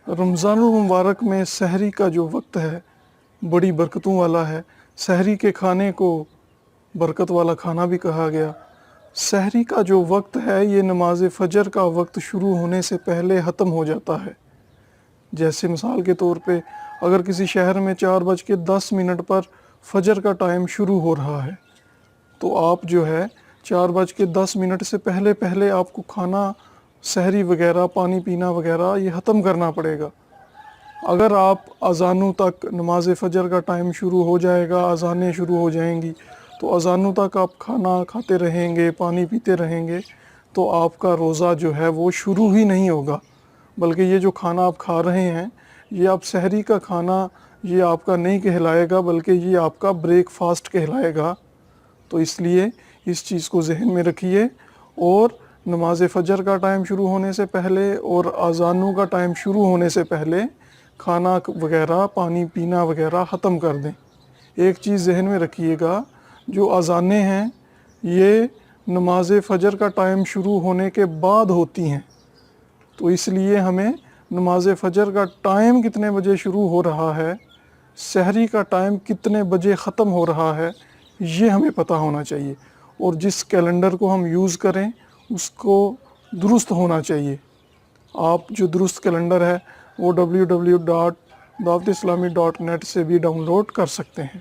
رمضان المبارک میں سحری کا جو وقت ہے بڑی برکتوں والا ہے۔ سحری کے کھانے کو برکت والا کھانا بھی کہا گیا۔ سحری کا جو وقت ہے یہ نماز فجر کا وقت شروع ہونے سے پہلے ختم ہو جاتا ہے۔ جیسے مثال کے طور پہ اگر کسی شہر میں 4:10 پر فجر کا ٹائم شروع ہو رہا ہے تو آپ جو ہے 4:10 سے پہلے پہلے آپ کو کھانا سحری وغیرہ پانی پینا وغیرہ یہ ختم کرنا پڑے گا۔ اگر آپ اذانوں تک نماز فجر کا ٹائم شروع ہو جائے گا، اذانیں شروع ہو جائیں گی تو اذانوں تک آپ کھانا کھاتے رہیں گے، پانی پیتے رہیں گے تو آپ کا روزہ جو ہے وہ شروع ہی نہیں ہوگا، بلکہ یہ جو کھانا آپ کھا رہے ہیں یہ آپ سحری کا کھانا یہ آپ کا نہیں کہلائے گا بلکہ یہ آپ کا بریک فاسٹ کہلائے گا۔ تو اس لیے اس چیز کو ذہن میں رکھیے اور نماز فجر کا ٹائم شروع ہونے سے پہلے اور اذانوں کا ٹائم شروع ہونے سے پہلے کھانا وغیرہ پانی پینا وغیرہ ختم کر دیں۔ ایک چیز ذہن میں رکھیے گا، جو اذانیں ہیں یہ نماز فجر کا ٹائم شروع ہونے کے بعد ہوتی ہیں، تو اس لیے ہمیں نماز فجر کا ٹائم کتنے بجے شروع ہو رہا ہے، سحری کا ٹائم کتنے بجے ختم ہو رہا ہے، یہ ہمیں پتہ ہونا چاہیے، اور جس کیلنڈر کو ہم یوز کریں اس کو درست ہونا چاہیے۔ آپ جو درست کیلنڈر ہے وہ www.dawat-islami.net سے بھی ڈاؤن لوڈ کر سکتے ہیں۔